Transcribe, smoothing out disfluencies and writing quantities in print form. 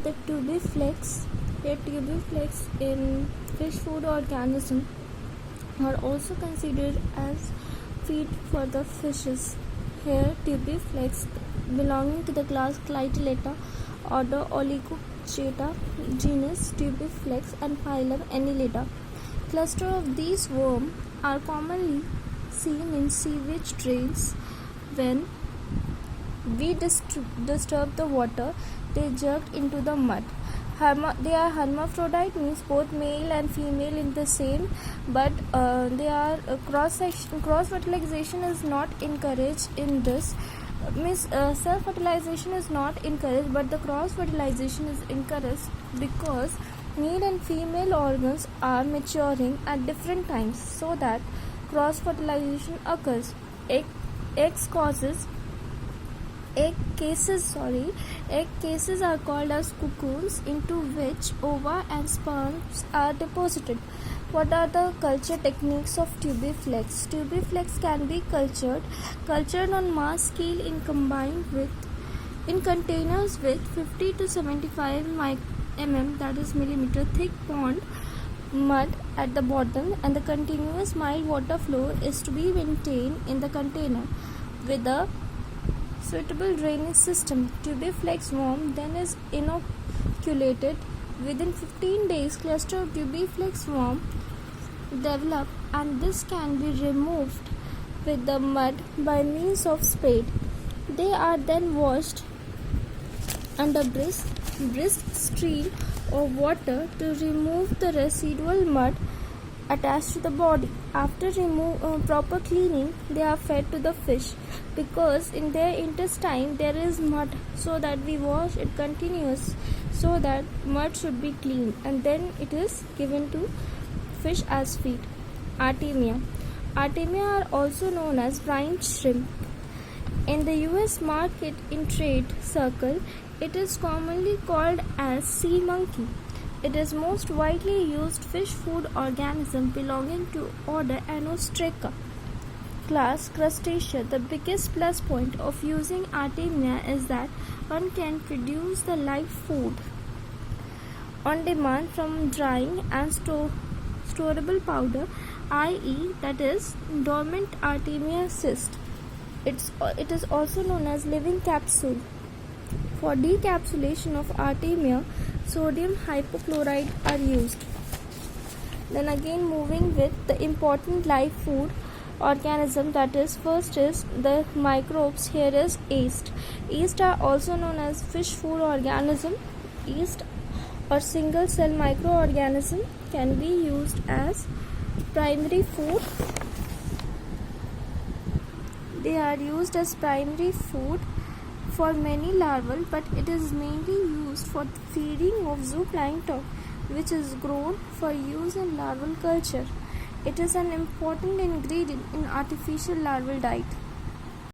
the tubiflex. A tubiflex in fish food organism are also considered as feed for the fishes. Here, tubiflex belonging to the class Clitellata, order Oligochaeta, genus Tubiflex, and phylum Annelida. Clusters of these worms are commonly seen in sewage drains. When we disturb the water, they jerk into the mud. They are hermaphrodite, means both male and female in the same, but they are cross fertilization is not encouraged in this. Self fertilization is not encouraged, but the cross fertilization is encouraged because male and female organs are maturing at different times, so that cross fertilization occurs. Egg cases are called as cocoons, into which ova and sperms are deposited. What are the culture techniques of tubiflex? Tubiflex can be cultured on mass scale in containers with 50 to 75 that is millimeter thick pond mud at the bottom, and the continuous mild water flow is to be maintained in the container with a suitable drainage system. Tubiflex worm then is inoculated. Within 15 days, cluster of tubiflex worm develop, and this can be removed with the mud by means of spade. They are then washed under brisk stream of water to remove the residual mud attached to the body. After proper cleaning, they are fed to the fish, because in their intestine there is mud, so that we wash it continuous, so that mud should be cleaned, and then it is given to fish as feed. Artemia are also known as brine shrimp. In the US market in trade circle, it is commonly called as sea monkey. It is most widely used fish food organism belonging to order Anostraca, class Crustacea. The biggest plus point of using Artemia is that one can produce the live food on demand from drying and storable powder, i.e. that is dormant Artemia cyst. It is also known as living capsule. For decapsulation of Artemia, sodium hypochlorite are used. Then again, moving with the important live food organism, that is, first is the microbes. Here is yeast. Yeast are also known as fish food organism. Yeast or single cell microorganism can be used as primary food. They are used as primary food for many larvae, but it is mainly used for feeding of zooplankton, which is grown for use in larval culture. It is an important ingredient in artificial larval diet.